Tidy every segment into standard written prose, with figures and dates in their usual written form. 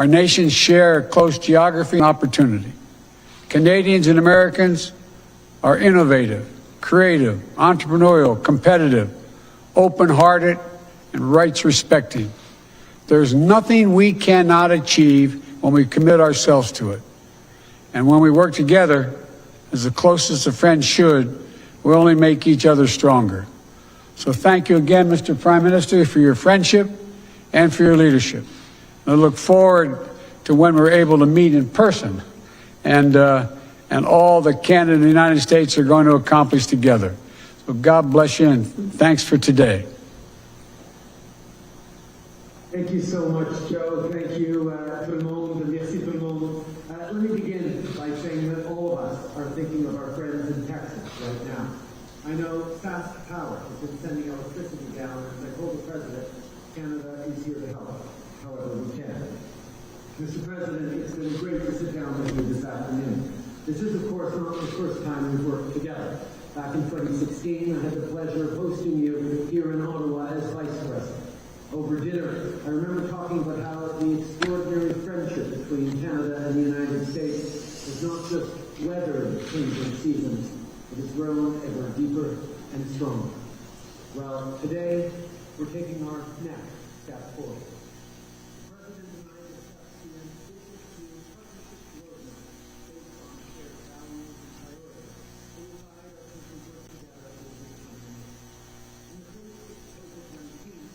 Our nations share a close geography and opportunity. Canadians and Americans are innovative, creative, entrepreneurial, competitive, open-hearted, and rights-respecting. There's nothing we cannot achieve when we commit ourselves to it. And when we work together, as the closest of friends should, we only make each other stronger. So thank you again, Mr. Prime Minister, for your friendship and for your leadership. I look forward to when we're able to meet in person and all that Canada and the United States are going to accomplish together. So God bless you, and thanks for today. Thank you so much, Joe. Thank you, tout le monde. Merci tout le monde. Let me begin by saying that all of us are thinking of our friends in Texas right now. I know Fast Power has been sending electricity down, and I told the President, Canada is here to help, however we can. Mr. President, it's been great to sit down with you this afternoon. This is, of course, not the first time we've worked together. Back in 2016, I had the pleasure of hosting you here in Ottawa as Vice President. Over dinner, I remember talking about how the extraordinary friendship between Canada and the United States has not just weathered changing seasons, it has grown ever deeper and stronger. Well, today, we're taking our next step forward. The President and I discussed the ambitious new partnership roadmap based on shared values and priorities that will guide us as we work together over the coming years. In the face of COVID-19,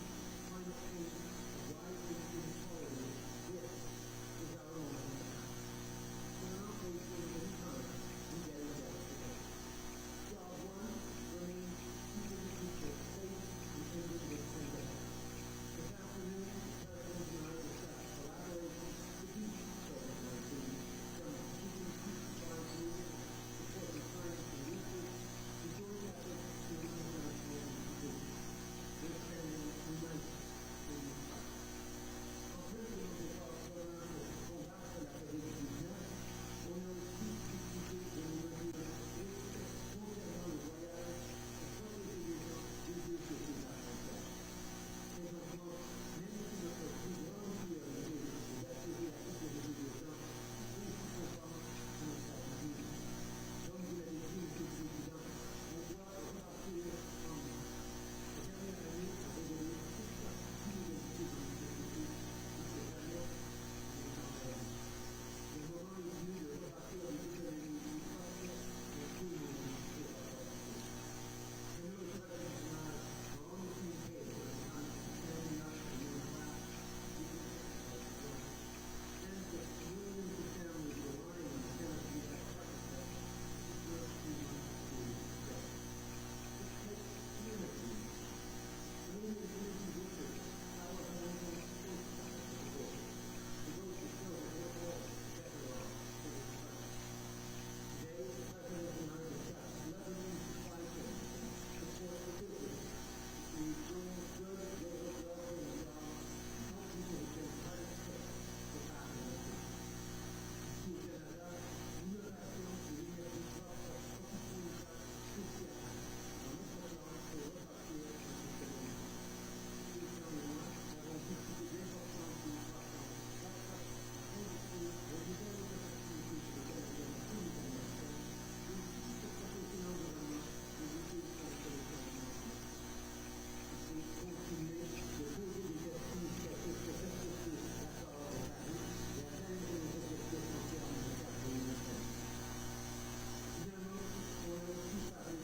climate change, and rising inequality, this is our own time. We're not wasting any time in getting better together. Job one remains keeping people safe and ending this pandemic. This afternoon, the President and I discussed collaboration to beat COVID-19, from keeping peace supplies moving, supporting science and research, to joint efforts to international institutions. This pandemic unites and unifies. En président des forces communes pour combattre la COVID-19, on a aussi discuté de mesures strictes concernant le voyage pour protéger les gens des deux côtés de la frontière. Présentement, même si notre plus grande priorité est d'assurer la sécurité des gens, ceux qui sont forts sont nos États-Unis. Comme vous l'avez dit, Monsieur le Président, on doit repartir en masse. La dernière année a révélé toute la vulnérabilité de nos sociétés qui s'est jamais détendue. Le moment est venu de repartir avec l'économie plus forte et tout le monde est rapporté. The new President and I are on the same page when it comes to standing up for middle class, and with millions of families relying on Canada that partnership, this work we must do together. This takes unity. Canadian energy workers, power homes, and both sides of the border. It goes to show that we're all better off for this country. Today, the President and I discussed leveraging supply chains to support the business, to bring good labor welfare and jobs, and help people who've been hard hit for passing the food. Ici au Canada, l'innovation et l'énergie propre constituent une place cruciale dans notre plan pour repartir de cette économie. Christian et moi avons discuté de l'importance d'une croissance start-up, industrie et de nouvelles opportunités pour les Canadiens et les Américains, et aussi pour protéger l'environnement et lutter contre le changement climatique. Il faut continuer de poser des gestes significatifs pour respecter l'accord de Paris et atteindre les objectifs en termes de carbone. Finalement, on a aussi parlé des différents moyens de bâtir un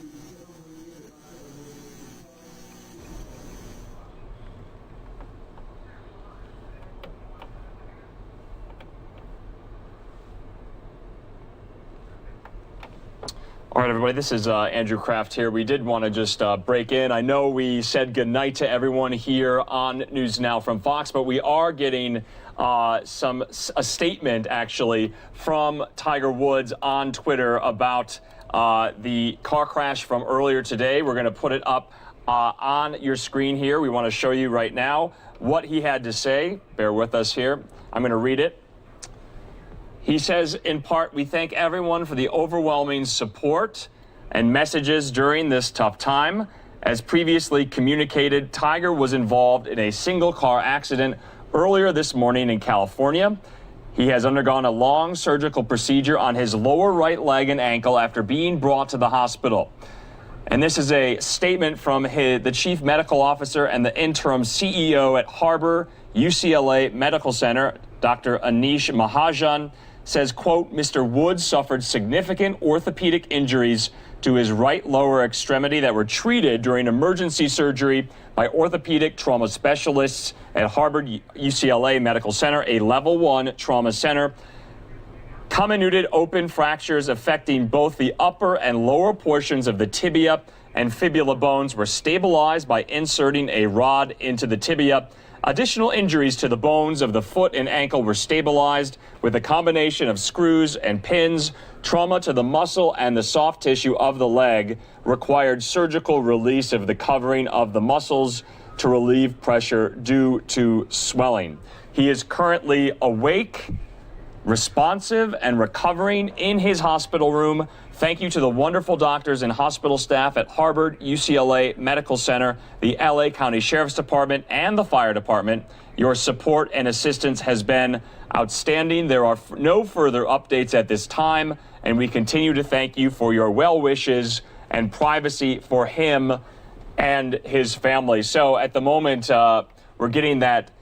monde plus fort et plus stable. All right, everybody, this is Andrew Kraft here. We did want to just break in. I know we said goodnight to everyone here on NewsNOW from Fox, but we are getting a statement, actually, from Tiger Woods on Twitter about the car crash from earlier today. We're going to put it up on your screen here. We want to show you right now what he had to say. Bear with us here. I'm going to read it. He says, in part, we thank everyone for the overwhelming support and messages during this tough time. As previously communicated, Tiger was involved in a single car accident earlier this morning in California. He has undergone a long surgical procedure on his lower right leg and ankle after being brought to the hospital. And this is a statement from the chief medical officer and the interim CEO at Harbor UCLA Medical Center, Dr. Anish Mahajan, says, quote, Mr. Woods suffered significant orthopedic injuries to his right lower extremity that were treated during emergency surgery by orthopedic trauma specialists at Harbor UCLA Medical Center, a level 1 trauma center. Comminuted open fractures affecting both the upper and lower portions of the tibia and fibula bones were stabilized by inserting a rod into the tibia. Additional injuries to the bones of the foot and ankle were stabilized with a combination of screws and pins. Trauma to the muscle and the soft tissue of the leg required surgical release of the covering of the muscles to relieve pressure due to swelling. He is currently awake, responsive, and recovering in his hospital room. Thank you to the wonderful doctors and hospital staff at Harbor UCLA Medical Center, the LA County Sheriff's Department, and the Fire Department. Your support and assistance has been outstanding. There are no further updates at this time, and we continue to thank you for your well wishes and privacy for him and his family. So at the moment, we're getting that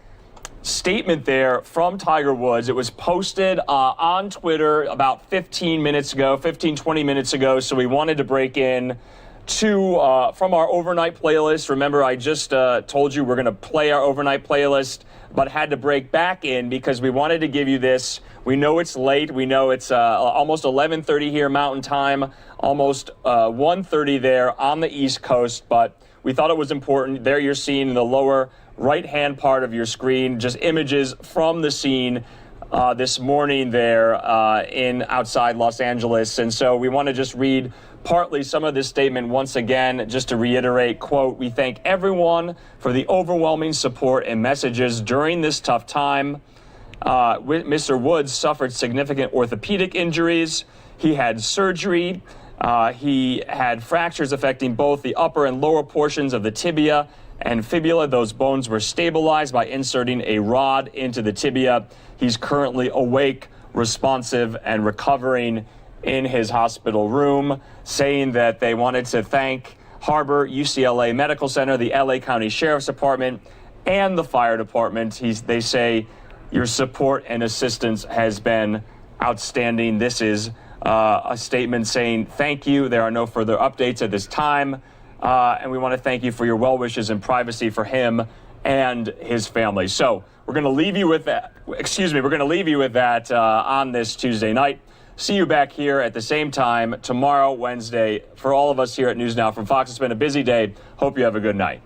statement there from Tiger Woods. It was posted on Twitter about 20 minutes ago. So we wanted to break in to from our overnight playlist. Remember, I just told you we're going to play our overnight playlist, but had to break back in because we wanted to give you this. We know it's late. We know it's almost 11:30 here Mountain Time, almost 1:30 there on the East Coast, but we thought it was important. There you're seeing in the lower right-hand part of your screen, just images from the scene this morning there in outside Los Angeles. And so we want to just read partly some of this statement once again, just to reiterate, quote, we thank everyone for the overwhelming support and messages during this tough time. Mr. Woods suffered significant orthopedic injuries. He had surgery. He had fractures affecting both the upper and lower portions of the tibia and fibula. Those bones were stabilized by inserting a rod into the tibia. He's currently awake, responsive, and recovering in his hospital room, saying that they wanted to thank Harbor UCLA Medical Center, the LA County Sheriff's Department, and the Fire Department. They say your support and assistance has been outstanding. This is a statement saying thank you. There are no further updates at this time. And we want to thank you for your well wishes and privacy for him and his family. So we're going to leave you with that. We're going to leave you with that on this Tuesday night. See you back here at the same time tomorrow, Wednesday. For all of us here at News Now from Fox, it's been a busy day. Hope you have a good night.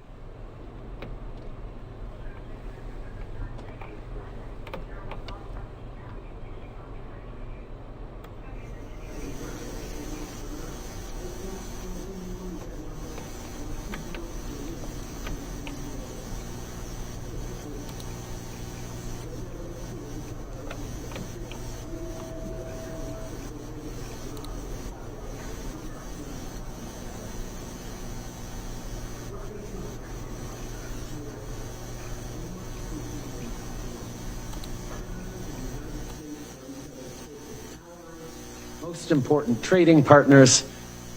Most important trading partners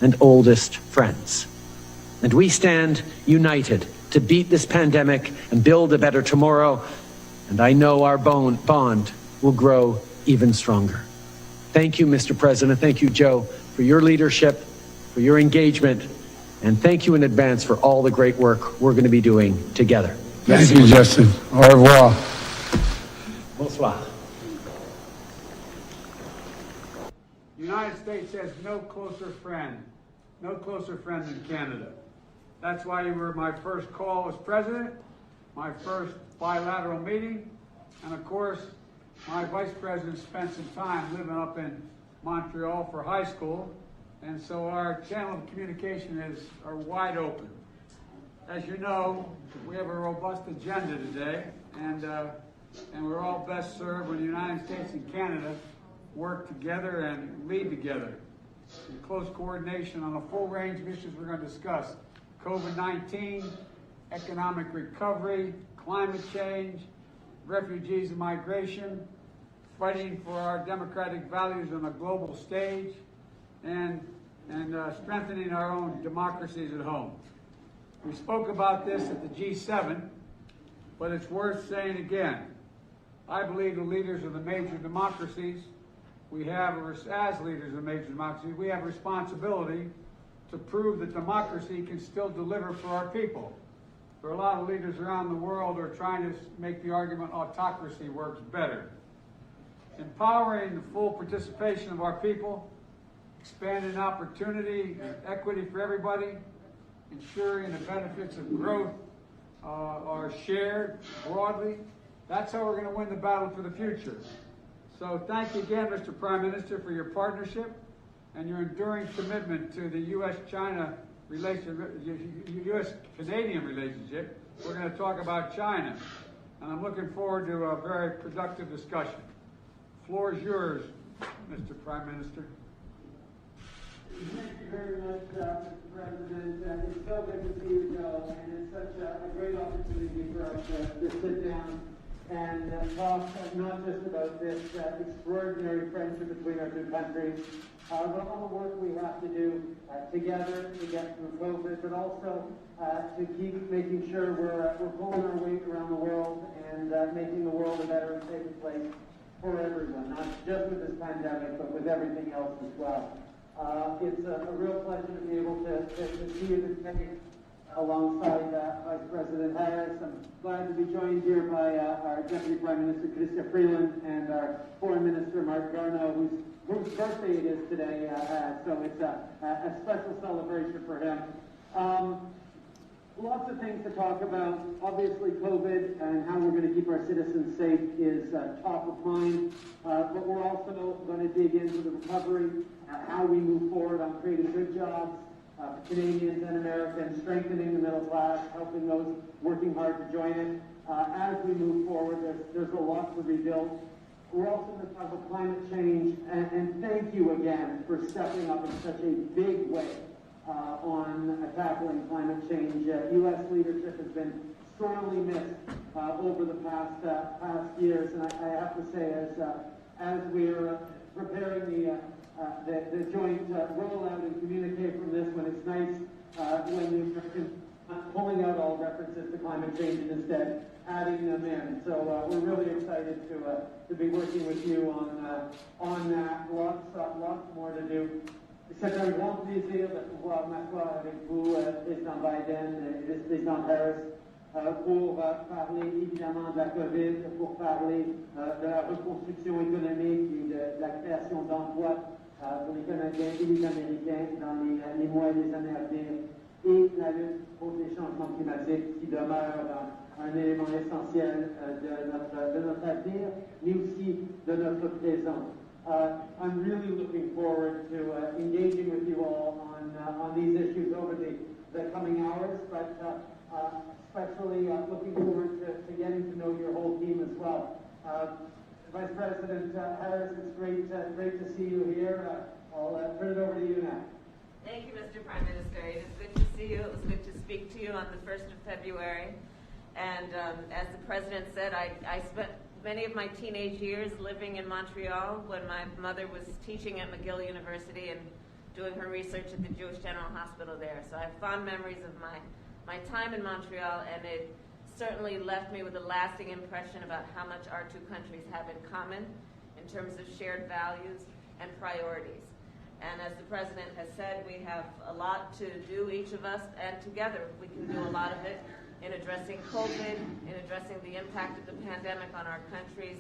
and oldest friends. And we stand united to beat this pandemic and build a better tomorrow. And I know our bond will grow even stronger. Thank you, Mr. President. Thank you, Joe, for your leadership, for your engagement, and thank you in advance for all the great work we're going to be doing together. Thank you, Justin. Au revoir. Bonsoir. The United States has no closer friend than Canada. That's why you were my first call as president, my first bilateral meeting, and of course, my vice president spent some time living up in Montreal for high school, and so our channel of communication are wide open. As you know, we have a robust agenda today, and we're all best served when the United States and Canada work together and lead together in close coordination on a full range of issues we're going to discuss. COVID-19, economic recovery, climate change, refugees and migration, fighting for our democratic values on a global stage, and strengthening our own democracies at home. We spoke about this at the G7, but it's worth saying again. I believe the leaders of the major democracies, as leaders of the major democracies, we have responsibility to prove that democracy can still deliver for our people. There are a lot of leaders around the world who are trying to make the argument autocracy works better. Empowering the full participation of our people, expanding opportunity and equity for everybody, ensuring the benefits of growth are shared broadly. That's how we're going to win the battle for the future. So thank you again, Mr. Prime Minister, for your partnership and your enduring commitment to the U.S.-China U.S.-Canadian relationship. We're going to talk about China, and I'm looking forward to a very productive discussion. The floor is yours, Mr. Prime Minister. Thank you very much, Mr. President. It's so good to see you, Joe, and it's such a great opportunity for us to sit down and talk not just about this extraordinary friendship between our two countries, but all the work we have to do together to get through COVID, but also to keep making sure we're pulling our weight around the world and making the world a better and safer place for everyone, not just with this pandemic, but with everything else as well. It's a real pleasure to be able to see you today alongside Vice President Harris. I'm glad to be joined here by our Deputy Prime Minister, Chrystia Freeland, and our Foreign Minister, Mark Garneau, whose birthday it is today, so it's a special celebration for him. Lots of things to talk about. Obviously, COVID and how we're going to keep our citizens safe is top of mind, but we're also going to dig into the recovery, how we move forward on creating good jobs for Canadians and Americans, strengthening the middle class, helping those working hard to join it. As we move forward, there's a lot to rebuild. We're also going to talk about climate change, and thank you again for stepping up in such a big way on tackling climate change. U.S. leadership has been sorely missed over the past years, and I have to say, as we're preparing the joint rollout and communicate from this one, it's nice when the Americans pulling out all references to climate change and instead adding them in. So we're really excited to be working with you on that. Lots more to do. C'est un grand plaisir de pouvoir m'asseoir avec vous, Président Biden et Vice-président Harris, pour parler évidemment de la COVID, pour parler de la reconstruction économique et de la création d'emplois pour les Canadiens et les Américains dans les mois et les années à venir, et la lutte contre les changements climatiques qui demeure un élément essentiel de notre avenir, mais aussi de notre présent. I'm really looking forward to engaging with you all on these issues over the coming hours, but especially looking forward to getting to know your whole team as well. Vice President Harris, it's great to see you here. I'll turn it over to you now. Thank you, Mr. Prime Minister. It is good to see you. It was good to speak to you on the 1st of February. And as the President said, I spent many of my teenage years living in Montreal when my mother was teaching at McGill University and doing her research at the Jewish General Hospital there. So I have fond memories of my time in Montreal, and it certainly left me with a lasting impression about how much our two countries have in common in terms of shared values and priorities. And as the President has said, we have a lot to do, each of us, and together we can do a lot of it in addressing COVID, in addressing the impact of the pandemic on our countries,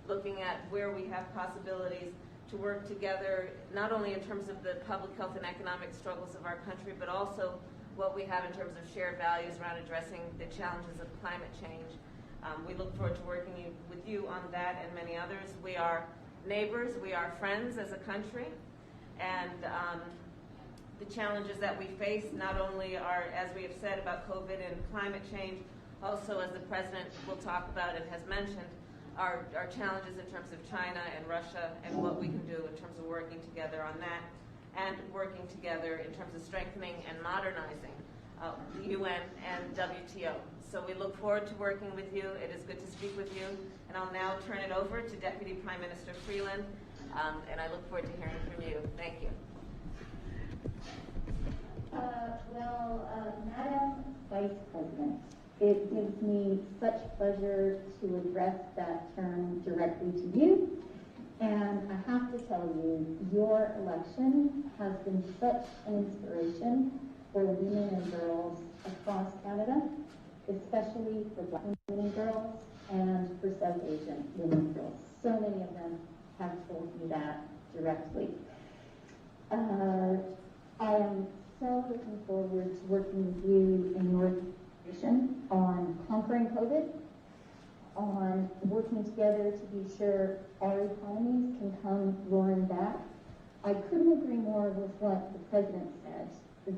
looking at where we have possibilities to work together, not only in terms of the public health and economic struggles of our country, but also what we have in terms of shared values around addressing the challenges of climate change. We look forward to working with you on that and many others. We are neighbors, we are friends as a country, and the challenges that we face not only are, as we have said, about COVID and climate change, also, as the President will talk about and has mentioned, our challenges in terms of China and Russia and what we can do in terms of working together on that, and working together in terms of strengthening and modernizing the UN and WTO. So we look forward to working with you. It is good to speak with you. And I'll now turn it over to Deputy Prime Minister Freeland, and I look forward to hearing from you. Thank you. Madam Vice President, it gives me such pleasure to address that term directly to you. And I have to tell you, your election has been such an inspiration for women and girls across Canada, especially for Black women and girls and for South Asian women and girls. So many of them have told me that directly. I am so looking forward to working with you in your administration on conquering COVID, on working together to be sure our economies can come roaring back. I couldn't agree more with what the President said,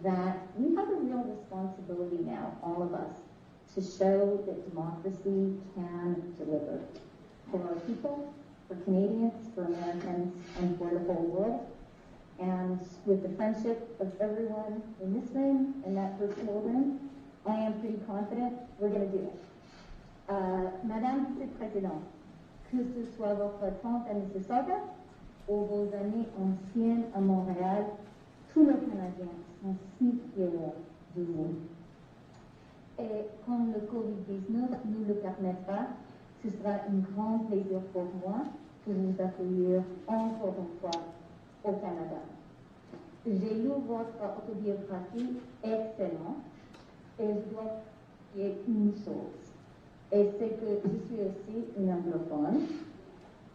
that we have a real responsibility now, all of us, to show that democracy can deliver for our people, for Canadians, for Americans, and for the whole world. And with the friendship of everyone in this room and that virtual room, I am pretty confident we're going to do it. Madame Vice-Présidente, que ce soit votre attente à Mississauga ou vos amis anciens à Montréal, tous nos Canadiens sont si fiers de vous. Et quand le COVID-19 nous le permettra, ce sera un grand plaisir pour moi de vous accueillir encore une fois au Canada. J'ai lu votre autobiographie excellente et je dois dire une chose. Et c'est que je suis aussi une anglophone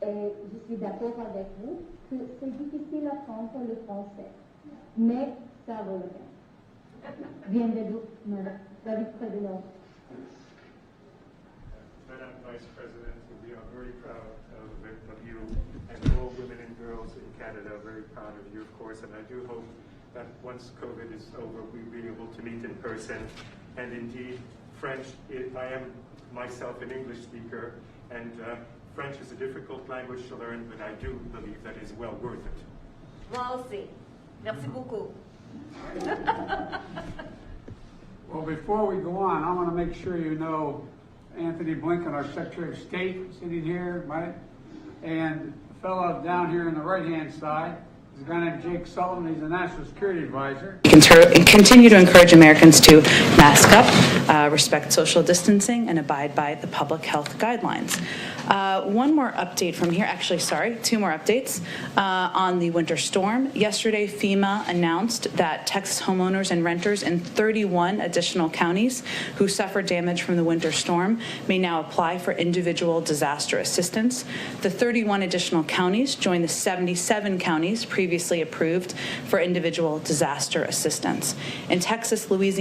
et je suis d'accord avec vous que c'est difficile à apprendre le français. Mais ça vaut le peine. Bienvenue, Madame la Vice-Présidente. Madam Vice President, we are very proud of you, and all women and girls in Canada are very proud of you, of course, and I do hope that once COVID is over, we'll be able to meet in person. And indeed, French, I am myself an English speaker, and French is a difficult language to learn, but I do believe that is well worth it. Moi aussi. Merci beaucoup. Well, before we go on, I want to make sure you know Anthony Blinken, our Secretary of State, sitting here, right? And the fellow down here on the right-hand side is a guy named Jake Sullivan. He's a National Security Advisor. Continue to encourage Americans to mask up, respect social distancing, and abide by the public health guidelines. One more update from here. Actually, sorry, two more updates on the winter storm. Yesterday, FEMA announced that Texas homeowners and renters in 31 additional counties who suffered damage from the winter storm may now apply for individual disaster assistance. The 31 additional counties join the 77 counties previously approved for individual disaster assistance. In Texas, Louisiana,